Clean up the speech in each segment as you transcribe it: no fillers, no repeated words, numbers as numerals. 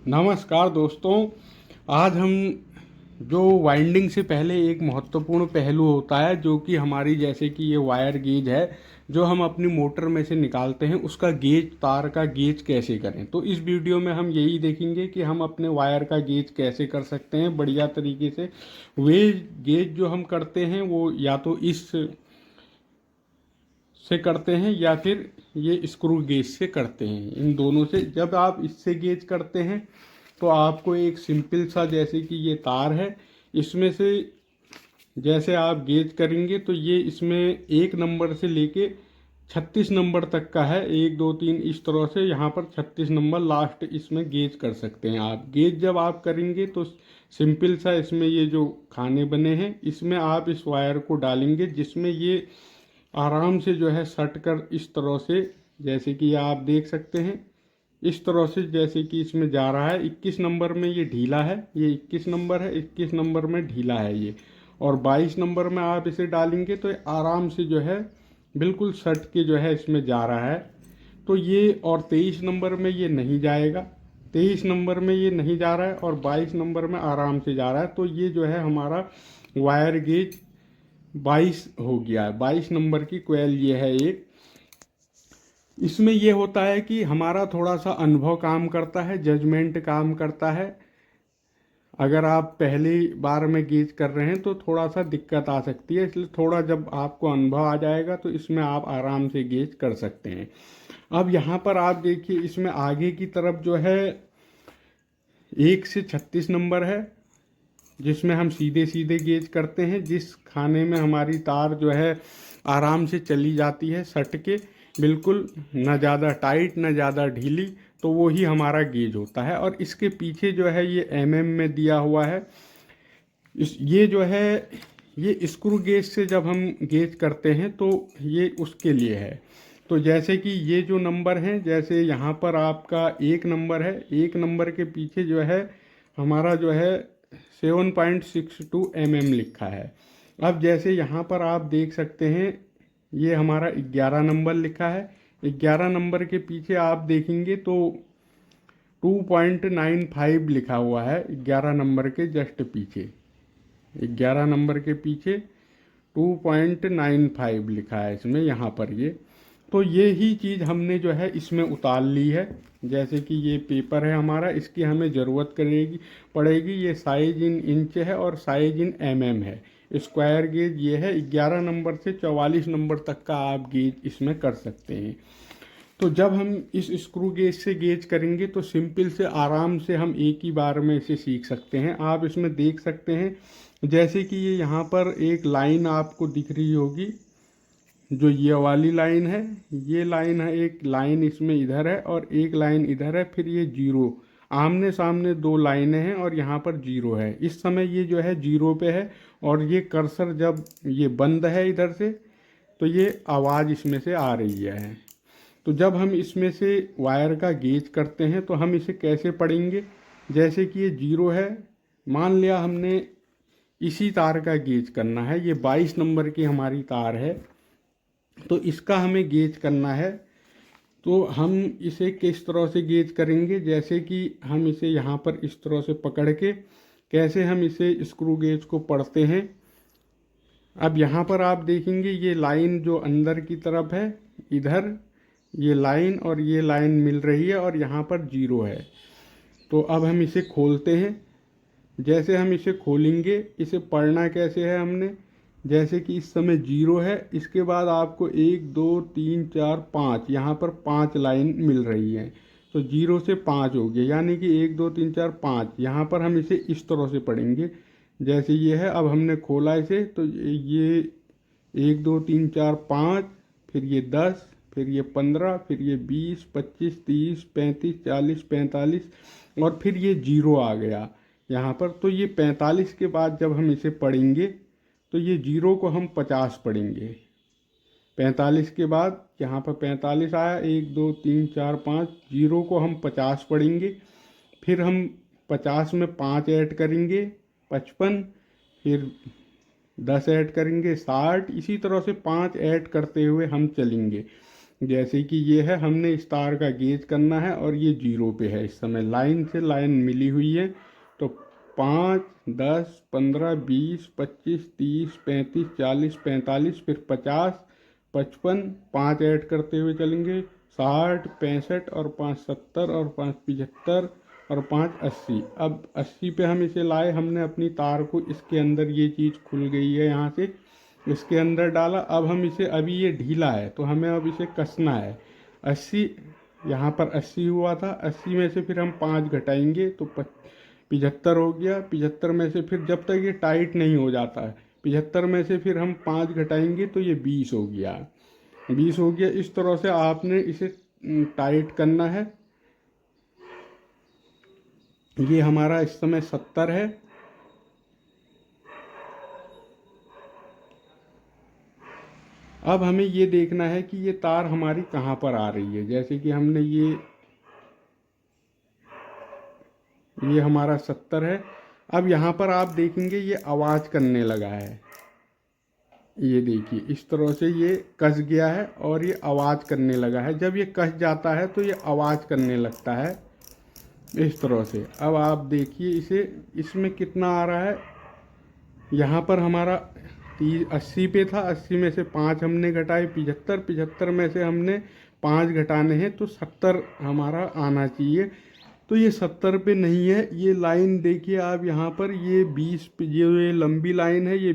नमस्कार दोस्तों। आज हम जो वाइंडिंग से पहले एक महत्वपूर्ण पहलू होता है जो कि हमारी जैसे कि ये वायर गेज है जो हम अपनी मोटर में से निकालते हैं, उसका गेज, तार का गेज कैसे करें। तो इस वीडियो में हम यही देखेंगे कि हम अपने वायर का गेज कैसे कर सकते हैं बढ़िया तरीके से। वे गेज जो हम करते हैं वो या तो इस से करते हैं या फिर ये स्क्रू गेज से करते हैं। इन दोनों से जब आप इससे गेज करते हैं तो आपको एक सिंपल सा जैसे कि ये तार है, इसमें से जैसे आप गेज करेंगे तो ये इसमें 1 नंबर से लेके 36 नंबर तक का है। 1 2 3 इस तरह से यहाँ पर 36 नंबर लास्ट इसमें गेज कर सकते हैं आप। गेज जब आप करेंगे तो सिंपल सा इसमें ये जो खाने बने हैं इसमें आप इस वायर को डालेंगे, जिसमें ये आराम से जो है सट कर इस तरह से, जैसे कि आप देख सकते हैं इस तरह से, जैसे कि इसमें जा रहा है। 21 नंबर में ये ढीला है, ये 21 नंबर है, 21 नंबर में ढीला है ये, और 22 नंबर में आप इसे डालेंगे तो ये आराम से जो है बिल्कुल सट के जो है इसमें जा रहा है। तो ये, और 23 नंबर में ये नहीं जाएगा, 23 नंबर में ये नहीं जा रहा है, और 22 नंबर में आराम से जा रहा है। तो ये जो है हमारा वायर गेज 22 हो गया है। 22 नंबर की कोयल ये है एक। इसमें ये होता है कि हमारा थोड़ा सा अनुभव काम करता है, जजमेंट काम करता है। अगर आप पहली बार में गेज कर रहे हैं तो थोड़ा सा दिक्कत आ सकती है, इसलिए थोड़ा जब आपको अनुभव आ जाएगा तो इसमें आप आराम से गेज कर सकते हैं। अब यहाँ पर आप देखिए, इसमें आगे की तरफ जो है 1 से 36 नंबर है, जिसमें हम सीधे सीधे गेज करते हैं। जिस खाने में हमारी तार जो है आराम से चली जाती है सट के, बिल्कुल न ज़्यादा टाइट न ज़्यादा ढीली, तो वो ही हमारा गेज होता है। और इसके पीछे जो है ये एमएम में दिया हुआ है। ये जो है ये स्क्रू गेज से जब हम गेज करते हैं तो ये उसके लिए है। तो जैसे कि ये जो नंबर हैं, जैसे यहाँ पर आपका 1 नंबर है, 1 नंबर के पीछे जो है हमारा जो है 7.62 लिखा है। अब जैसे यहाँ पर आप देख सकते हैं ये हमारा 11 नंबर लिखा है। 11 नंबर के पीछे आप देखेंगे तो 2.95 लिखा हुआ है। 11 नंबर के जस्ट पीछे, 11 नंबर के पीछे 2.95 लिखा है इसमें, यहाँ पर ये। तो ये ही चीज़ हमने जो है इसमें उतार ली है। जैसे कि ये पेपर है हमारा, इसकी हमें ज़रूरत पड़ेगी। ये साइज इन इंच है और साइज इन एमएम है। स्क्वायर गेज ये है। 11 नंबर से 44 नंबर तक का आप गेज इसमें कर सकते हैं। तो जब हम इस स्क्रू गेज से गेज करेंगे तो सिंपल से आराम से हम एक ही बार में इसे सीख सकते हैं। आप इसमें देख सकते हैं जैसे कि ये यहाँ पर एक लाइन आपको दिख रही होगी, जो ये वाली लाइन है, ये लाइन है, एक लाइन इसमें इधर है और एक लाइन इधर है, फिर ये जीरो, आमने सामने 2 लाइनें हैं और यहाँ पर जीरो है। इस समय ये जो है जीरो पे है, और ये कर्सर जब ये बंद है इधर से तो ये आवाज़ इसमें से आ रही है। तो जब हम इसमें से वायर का गेज करते हैं तो हम इसे कैसे पढ़ेंगे। जैसे कि ये जीरो है, मान लिया हमने इसी तार का गेज करना है, ये 22 नंबर की हमारी तार है, तो इसका हमें गेज करना है। तो हम इसे किस तरह से गेज करेंगे, जैसे कि हम इसे यहाँ पर इस तरह से पकड़ के, कैसे हम इसे स्क्रू गेज को पढ़ते हैं। अब यहाँ पर आप देखेंगे ये लाइन जो अंदर की तरफ है, इधर ये लाइन और ये लाइन मिल रही है और यहाँ पर जीरो है। तो अब हम इसे खोलते हैं। जैसे हम इसे खोलेंगे, इसे पढ़ना कैसे है हमने, जैसे कि इस समय जीरो है, इसके बाद आपको 1 2 3 4 5, यहाँ पर 5 लाइन मिल रही है, तो जीरो से 5 हो गया, यानी कि 1 2 3 4 5। यहाँ पर हम इसे इस तरह से पढ़ेंगे जैसे ये है। अब हमने खोला इसे तो ये 1 2 3 4 5, फिर ये 10, फिर ये 15, फिर ये 20 25 30 35 40 45, और फिर ये जीरो आ गया यहाँ पर। तो ये 45 के बाद जब हम इसे पढ़ेंगे तो ये जीरो को हम 50 पढ़ेंगे। 45 के बाद यहाँ पर 45 आया, 1 2 3 4 5, जीरो को हम 50 पढ़ेंगे। फिर हम 50 में 5 ऐड करेंगे, 55, फिर 10 ऐड करेंगे, 60, इसी तरह से 5 ऐड करते हुए हम चलेंगे। जैसे कि ये है, हमने इस तार का गेज करना है और ये 0 पे है इस समय, लाइन से लाइन मिली हुई है। तो 5, 10, 15, 20, 25, 30, 35, 40, 45, फिर 50, 55, 5 ऐड करते हुए चलेंगे, 60, 65 और 5 70 और 5 75 और 5 80। अब 80 पे हम इसे लाए, हमने अपनी तार को इसके अंदर, ये चीज़ खुल गई है यहाँ से, इसके अंदर डाला। अब हम इसे, अभी ये ढीला है तो हमें अब इसे कसना है। 80, यहाँ पर 80 हुआ था, 80 में से फिर हम 5 घटाएंगे तो 75 हो गया। 75 में से फिर, जब तक ये टाइट नहीं हो जाता है, 75 में से फिर हम 5 घटाएंगे तो ये 20 हो गया। 20 हो गया। इस तरह से आपने इसे टाइट करना है। ये हमारा इस समय 70 है। अब हमें ये देखना है कि ये तार हमारी कहाँ पर आ रही है। जैसे कि हमने ये हमारा 70 है। अब यहाँ पर आप देखेंगे ये आवाज़ करने लगा है। ये देखिए इस तरह से ये कस गया है और ये आवाज़ करने लगा है। जब ये कस जाता है तो ये आवाज़ करने लगता है इस तरह से। अब आप देखिए इसे, इसमें कितना आ रहा है। यहाँ पर हमारा 80 पे था, 80 में से 5 हमने घटाए, 75, 75 में से हमने 5 घटाने हैं तो 70 हमारा आना चाहिए। तो ये 70 पे नहीं है। ये लाइन देखिए आप यहाँ पर, ये 20 पे, ये लंबी लाइन है, ये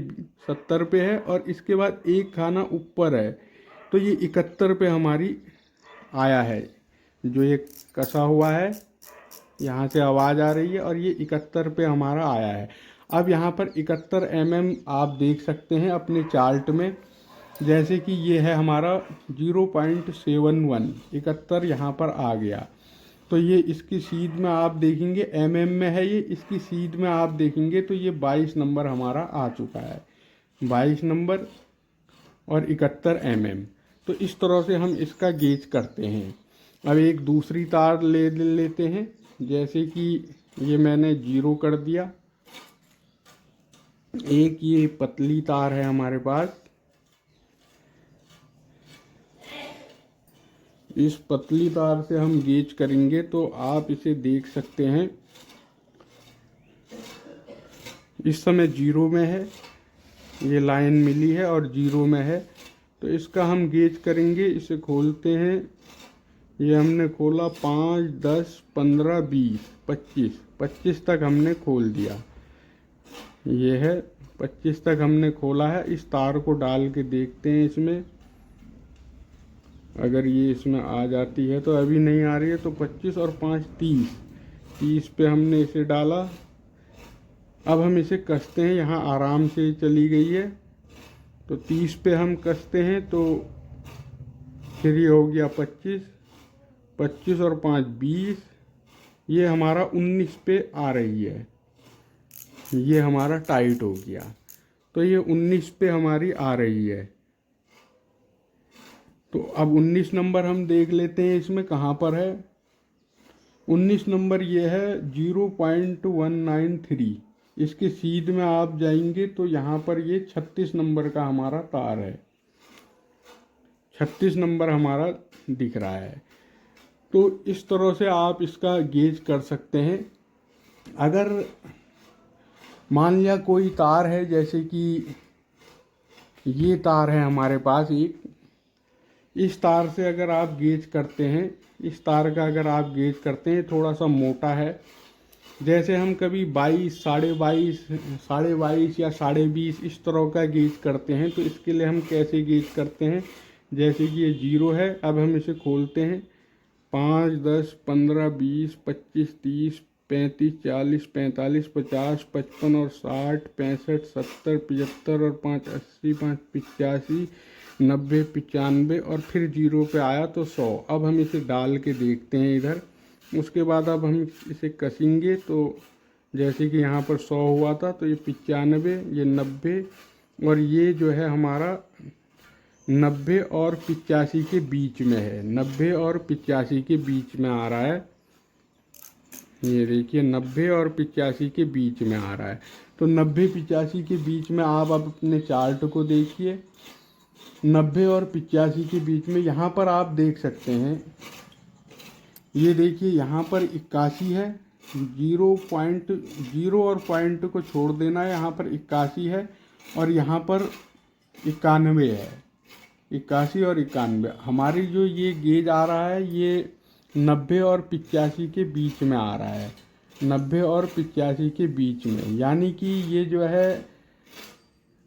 70 पे है और इसके बाद एक खाना ऊपर है तो ये 71 पे हमारी आया है। जो ये कसा हुआ है, यहाँ से आवाज़ आ रही है और ये 71 पे हमारा आया है। अब यहाँ पर 71 mm आप देख सकते हैं अपने चार्ट में। जैसे कि ये है हमारा 0.71, 71 यहाँ पर आ गया। तो ये इसकी सीध में आप देखेंगे mm में है, ये इसकी सीध में आप देखेंगे तो ये 22 नंबर हमारा आ चुका है, 22 नंबर और 71 mm। तो इस तरह से हम इसका गेज करते हैं। अब एक दूसरी तार ले लेते हैं। जैसे कि ये मैंने 0 कर दिया। एक ये पतली तार है हमारे पास, इस पतली तार से हम गेज करेंगे तो आप इसे देख सकते हैं। इस समय 0 में है, ये लाइन मिली है और 0 में है। तो इसका हम गेज करेंगे। इसे खोलते हैं। ये हमने खोला, 5, 10, 15, 20, 25, 25 तक हमने खोल दिया। ये है 25 तक हमने खोला है। इस तार को डाल के देखते हैं इसमें, अगर ये इसमें आ जाती है तो, अभी नहीं आ रही है। तो 25 और 5 30, 30 पे हमने इसे डाला। अब हम इसे कसते हैं। यहाँ आराम से चली गई है तो 30 पे हम कसते हैं तो फिर ये हो गया 25, 25 और 5 20, ये हमारा 19 पे आ रही है। ये हमारा टाइट हो गया तो ये 19 पे हमारी आ रही है। तो अब 19 नंबर हम देख लेते हैं इसमें कहाँ पर है। 19 नंबर ये है 0.193। इसके सीध में आप जाएंगे तो यहाँ पर ये 36 नंबर का हमारा तार है, 36 नंबर हमारा दिख रहा है। तो इस तरह से आप इसका गेज कर सकते हैं। अगर मान लिया कोई तार है, जैसे कि ये तार है हमारे पास एक, इस तार से अगर आप गेज करते हैं, इस तार का अगर आप गेज करते हैं, थोड़ा सा मोटा है। जैसे हम कभी 22, 22.5, 22.5 या 20.5 इस तरह का गेज करते हैं। तो इसके लिए हम कैसे गेज करते हैं, जैसे कि ये 0 है। अब हम इसे खोलते हैं। 5, 10, 15, 20, 25, 30, 35, 40, 45, 50, 55 और 60, 65, 70, 75 और 5 80, 5 85, 90, 95 और फिर 0 पे आया तो 100। अब हम इसे डाल के देखते हैं इधर। उसके बाद अब हम इसे कसेंगे तो जैसे कि यहाँ पर 100 हुआ था तो ये 95, ये 90 और ये जो है हमारा 90 और 85 के बीच में है। 90 और 85 के बीच में आ रहा है। ये देखिए 90 और 85 के बीच में आ रहा है। तो 90 85 के बीच में आप अब अपने चार्ट को देखिए। 90 और 85 के बीच में। यहाँ पर आप देख सकते हैं, ये देखिए यहाँ पर 81 है, 0.0 और पॉइंट को छोड़ देना है, यहाँ पर 81 है और यहाँ पर 91 है। 81 और 91 हमारी जो ये गेज आ रहा है, ये 90 और 85 के बीच में आ रहा है, 90 और 85 के बीच में, यानी कि ये जो है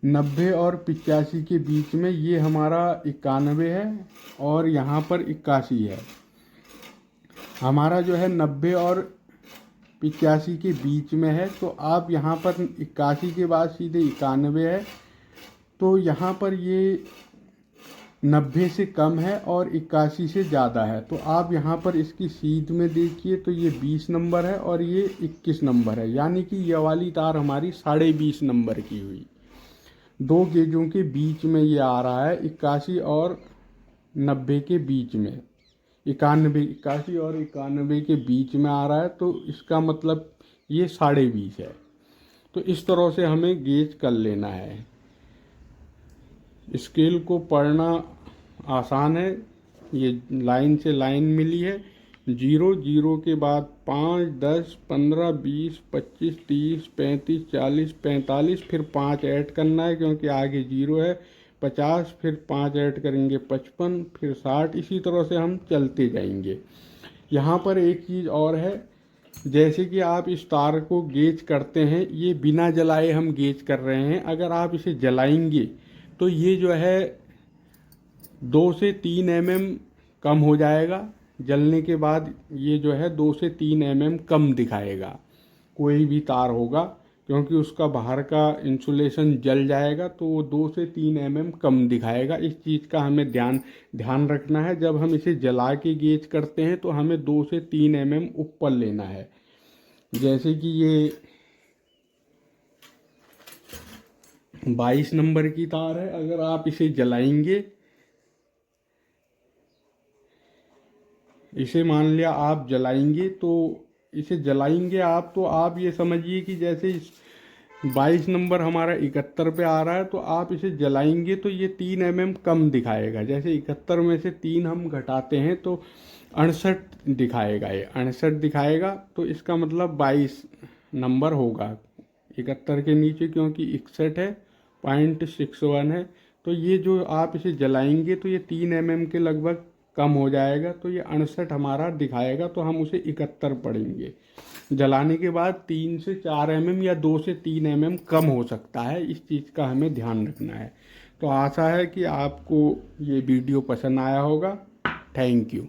90 और 85 के बीच में ये हमारा 91 है और यहाँ पर 81 है। हमारा जो है 90 और 85 के बीच में है, तो आप यहाँ पर 81 के बाद सीधे 91 है, तो यहाँ पर ये 90 से कम है और 81 से ज़्यादा है। तो आप यहाँ पर इसकी सीध में देखिए तो ये 20 नंबर है और ये 21 नंबर है, यानी कि ये वाली तार हमारी 20.5 नंबर की हुई। दो गेजों के बीच में ये आ रहा है, 81 और 90 के बीच में, 81 और 91 के बीच में आ रहा है, तो इसका मतलब ये 20.5 है। तो इस तरह से हमें गेज कर लेना है। स्केल को पढ़ना आसान है, ये लाइन से लाइन मिली है, 0 0 के बाद 5 10 15 20 25 30 35 40 45, फिर 5 ऐड करना है क्योंकि आगे 0 है, 50, फिर 5 ऐड करेंगे 55, फिर 60, इसी तरह से हम चलते जाएंगे। यहाँ पर एक चीज़ और है, जैसे कि आप इस तार को गेज करते हैं, ये बिना जलाए हम गेज कर रहे हैं, अगर आप इसे जलाएंगे तो ये जो है 2 से 3 mm कम हो जाएगा। जलने के बाद ये जो है 2 से 3 mm कम दिखाएगा, कोई भी तार होगा, क्योंकि उसका बाहर का इंसुलेशन जल जाएगा, तो वो 2 से 3 mm कम दिखाएगा। इस चीज़ का हमें ध्यान रखना है। जब हम इसे जला के गेज करते हैं तो हमें 2 से 3 mm ऊपर लेना है। जैसे कि ये 22 नंबर की तार है, अगर आप इसे जलाएंगे, इसे मान लिया आप जलाएंगे, तो इसे जलाएंगे आप, तो आप ये समझिए कि जैसे इस 22 नंबर हमारा 71 पे आ रहा है, तो आप इसे जलाएंगे तो ये 3 mm कम दिखाएगा। जैसे 71 में से 3 हम घटाते हैं तो 68 दिखाएगा, ये 68 दिखाएगा, तो इसका मतलब 22 नंबर होगा 71 के नीचे, क्योंकि 61 है, 0.61 है। तो ये जो आप इसे जलाएंगे तो ये 3 mm के लगभग कम हो जाएगा, तो ये 68 हमारा दिखाएगा, तो हम उसे 71 पढ़ेंगे। जलाने के बाद 3 से 4 mm या 2 से 3 mm कम हो सकता है, इस चीज़ का हमें ध्यान रखना है। तो आशा है कि आपको ये वीडियो पसंद आया होगा। Thank you.